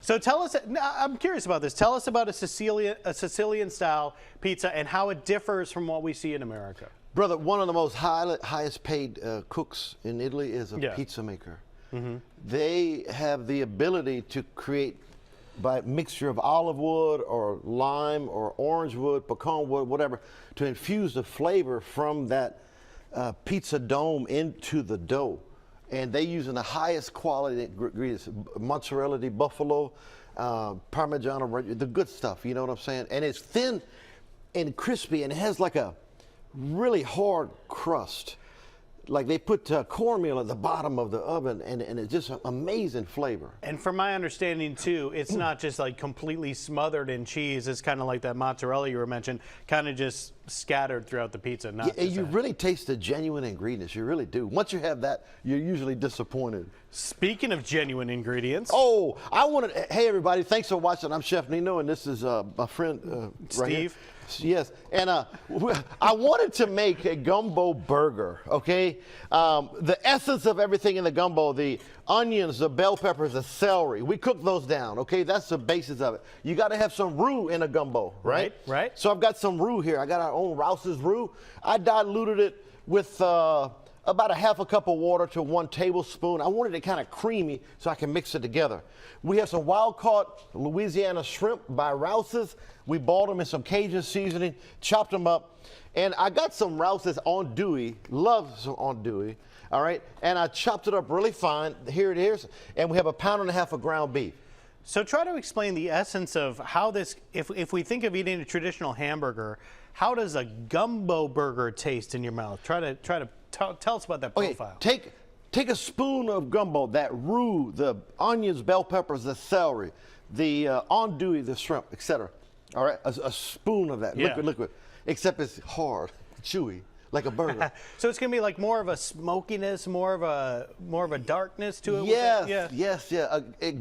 So tell us, I'm curious about this. Tell us about a Sicilian style pizza and how it differs from what we see in America. Brother, one of the most highest paid cooks in Italy is a pizza maker. They have the ability to create by mixture of olive wood or lime or orange wood, pecan wood, whatever, to infuse the flavor from that pizza dome into the dough. And they using the highest quality ingredients, mozzarella di buffalo, Parmigiano, the good stuff, you know what I'm saying? And it's thin and crispy, and it has like a really hard crust. Like they put cornmeal at the bottom of the oven, and it's just an amazing flavor. And from my understanding too, it's not just like completely smothered in cheese. It's kind of like that mozzarella you were mentioning, kind of just scattered throughout the pizza. You really taste the genuine ingredients. You really do. Once you have that, you're usually disappointed. Speaking of genuine ingredients. Oh, hey everybody, thanks for watching. I'm Chef Nino, and this is my friend Steve. Right here. Yes, and I wanted to make a gumbo burger, okay? The essence of everything in the gumbo, the onions, the bell peppers, the celery, we cook those down, okay? That's the basis of it. You got to have some roux in a gumbo, right? Right. So I've got some roux here. I got our own Rouse's roux. I diluted it with about a half a cup of water to 1 tablespoon. I wanted it kind of creamy so I can mix it together. We have some wild-caught Louisiana shrimp by Rouse's. We boiled them in some Cajun seasoning, chopped them up, and I got some Rouse's andouille, love some andouille, all right? And I chopped it up really fine. Here it is, and we have 1.5 pounds of ground beef. So try to explain the essence of how this, if we think of eating a traditional hamburger, how does a gumbo burger taste in your mouth? Try to tell us about that profile. Okay, take a spoon of gumbo, that roux, the onions, bell peppers, the celery, the andouille, the shrimp, etc. All right, a spoon of that, liquid, except it's hard, chewy, like a burger. So it's gonna be like more of a smokiness, more of a darkness to it. Yes,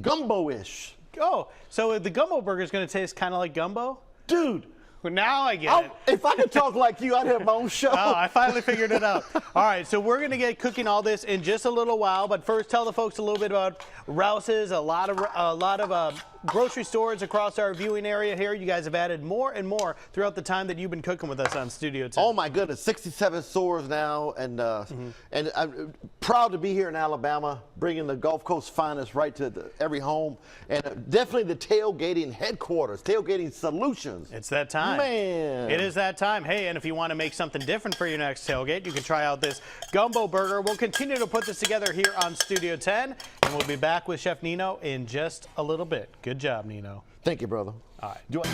gumbo-ish. Oh, so the gumbo burger is gonna taste kind of like gumbo, dude. Well, now I get it. If I could talk like you, I'd have my own show. Oh, I finally figured it out. All right, so we're going to get cooking all this in just a little while, but first tell the folks a little bit about Rouse's. A lot of grocery stores across our viewing area here. You guys have added more and more throughout the time that you've been cooking with us on Studio 10. Oh my goodness, 67 stores now, and I'm proud to be here in Alabama, bringing the Gulf Coast finest right to every home, and definitely the tailgating headquarters, tailgating solutions. It's that time. Man. It is that time. Hey, and if you want to make something different for your next tailgate, you can try out this gumbo burger. We'll continue to put this together here on Studio 10, and we'll be back with Chef Nino in just a little bit. Good job, Nino. Thank you, brother. All right.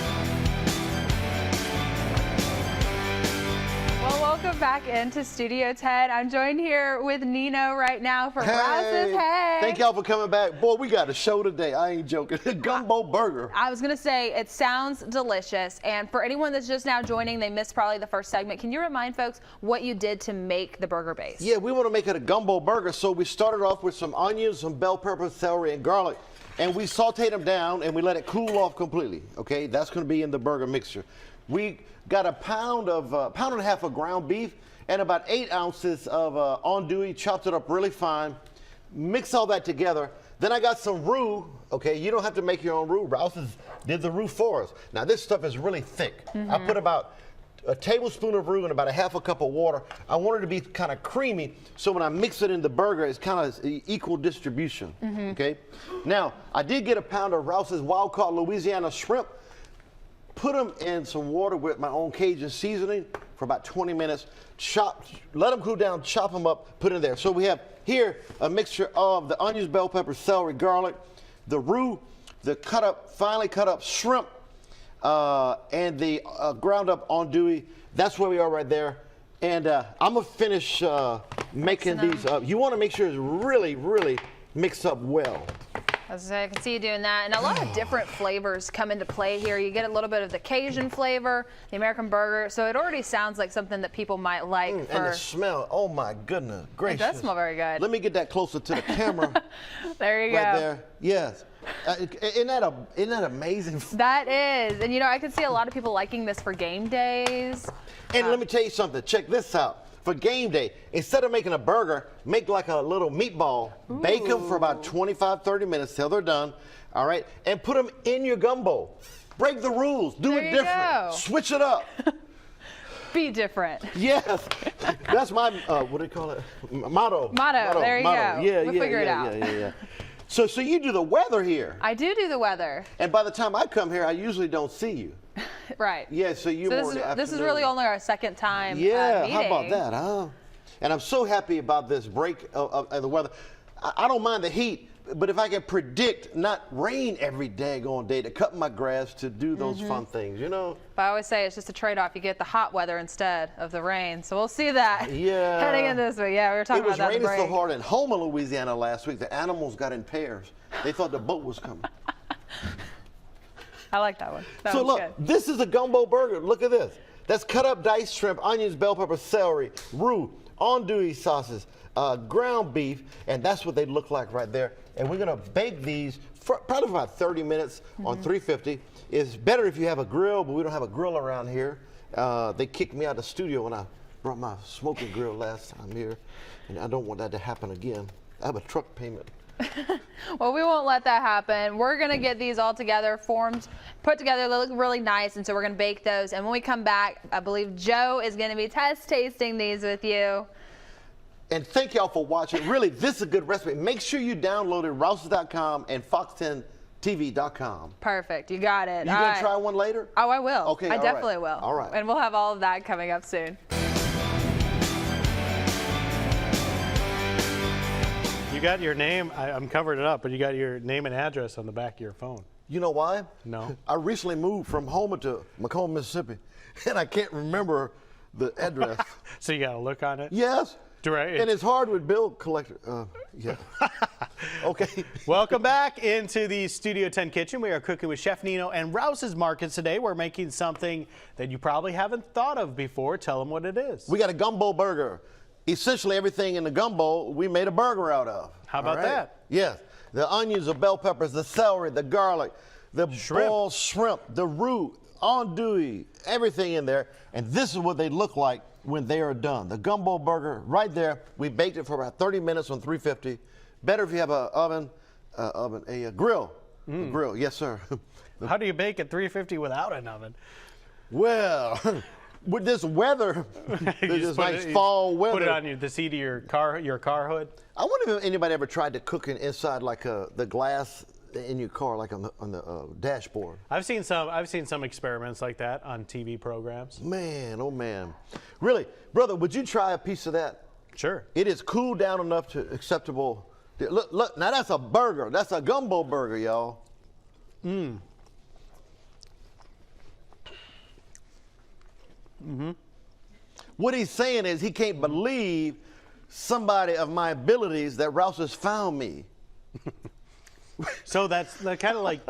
Well, welcome back into Studio 10. I'm joined here with Nino right now from Rouse's. Hey. Thank y'all for coming back. Boy, we got a show today. I ain't joking. Gumbo burger. I was going to say, it sounds delicious. And for anyone that's just now joining, they missed probably the first segment. Can you remind folks what you did to make the burger base? Yeah, we want to make it a gumbo burger. So we started off with some onions, some bell peppers, celery, and garlic. And we sauteed them down, and we let it cool off completely, okay? That's going to be in the burger mixture. We got 1.5 pounds of ground beef and about 8 ounces of andouille, chopped it up really fine. Mix all that together. Then I got some roux, okay? You don't have to make your own roux. Rouse's did the roux for us. Now, this stuff is really thick. I put about a tablespoon of roux and about 1/2 cup of water. I want it to be kind of creamy, so when I mix it in the burger, it's kind of equal distribution, okay? Now, I did get 1 pound of Rouse's wild-caught Louisiana shrimp, put them in some water with my own Cajun seasoning for about 20 minutes, let them cool down, chop them up, put it in there. So we have here a mixture of the onions, bell peppers, celery, garlic, the roux, the finely cut up shrimp, and the ground up andouille. That's where we are right there. And I'm gonna finish making these up. You wanna make sure it's really, really mixed up well. I can see you doing that. And a lot of different flavors come into play here. You get a little bit of the Cajun flavor, the American burger. So it already sounds like something that people might like. And the smell, oh my goodness gracious. It does smell very good. Let me get that closer to the camera. There you go. Right there, yes. Isn't that amazing? That is. And you know, I can see a lot of people liking this for game days. And let me tell you something, check this out. for game day. Instead of making a burger, make like a little meatball. Ooh. Bake them for about 25, 30 minutes till they're done. All right, and put them in your gumbo. Break the rules. Do it different. Go. Switch it up. Be different. Yes, that's my what do you call it? Motto. There you go. Yeah, We'll figure it out. Yeah. So you do the weather here. I do the weather. And by the time I come here, I usually don't see you. Right. Yeah, so you're more in the this is afternoon. really only our second time Yeah, meeting. how about that, huh? And I'm so happy about this break of the weather. I don't mind the heat, but if I can predict not rain every daggone day to cut my grass, to do those fun things, you know? But I always say it's just a trade-off. You get the hot weather instead of the rain. So we'll see that Yeah. heading in this week. Yeah, we were talking about that. It was raining so break. hard in Houma, Louisiana last week, the animals got in pairs. They thought the boat was coming. I like that one. That So one's look, good. this is a gumbo burger. Look at this. That's cut up diced shrimp, onions, bell pepper, celery, roux, andouille sauces, ground beef, and that's what they look like right there. And we're gonna bake these for probably for about 30 minutes on 350. It's better if you have a grill, but we don't have a grill around here. They kicked me out of the studio when I brought my smoking grill last time here, and I don't want that to happen again. I have a truck payment. Well, we won't let that happen. We're going to get these all together, formed, put together. They look really nice, and so we're going to bake those. And when we come back, I believe Joe is going to be test tasting these with you. And thank y'all for watching. Really, this is a good recipe. Make sure you download it, Rouses.com and Fox10TV.com. Perfect. You got it. You gonna try one later? Oh, I will. Okay, I all definitely right. will. All right. And we'll have all of that coming up soon. You got your name, I'm covering it up, but you got your name and address on the back of your phone. You know why? No. I recently moved from Houma to Macomb, Mississippi, and I can't remember the address. So you got to look on it? Yes. Right. And it's hard with bill collector. Yeah. Okay. Welcome back into the Studio 10 kitchen. We are cooking with Chef Nino and Rouse's Markets today. We're making something that you probably haven't thought of before. Tell them what it is. We got a gumbo burger. Essentially everything in the gumbo we made a burger out of. How about that? Yes. The onions, the bell peppers, the celery, the garlic, the Shrimp. boiled shrimp, the roux, andouille, everything in there. And this is what they look like when they are done. The gumbo burger right there. We baked it for about 30 minutes on 350. Better if you have a grill. A grill, yes sir. How do you bake at 350 without an oven? Well, with this weather, You this just put nice it- fall weather. Put it on the seat of your car hood. I wonder if anybody ever tried to cook it inside like the glass in your car, like on the dashboard. I've seen some experiments like that on TV programs. Man, oh man. Really, brother, would you try a piece of that? Sure. It is cooled down enough to acceptable. Look, now that's a burger. That's a gumbo burger, y'all. What he's saying is he can't believe somebody of my abilities that Rouse has found me. So that's the kind of like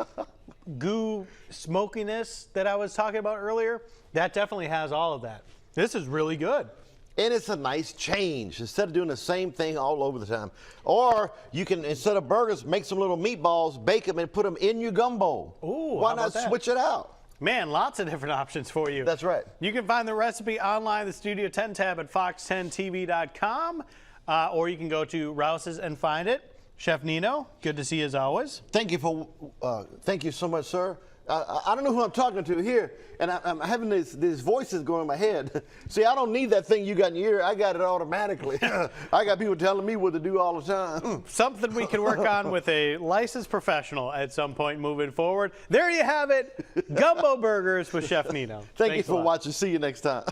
goo smokiness that I was talking about earlier. That definitely has all of that. This is really good. And it's a nice change instead of doing the same thing all over the time. Or you can, instead of burgers, make some little meatballs, bake them, and put them in your gumbo. Ooh, why how not about that? switch it out? Man, lots of different options for you. That's right. You can find the recipe online, the Studio 10 tab at fox10tv.com, or you can go to Rouse's and find it. Chef Nino, good to see you as always. Thank you so much, sir. I don't know who I'm talking to here, and I'm having these voices going in my head. See, I don't need that thing you got in your ear. I got it automatically. I got people telling me what to do all the time. Something we can work on with a licensed professional at some point moving forward. There you have it, Gumbo Burgers with Chef Nino. Thank you Thanks a for lot. watching. See you next time.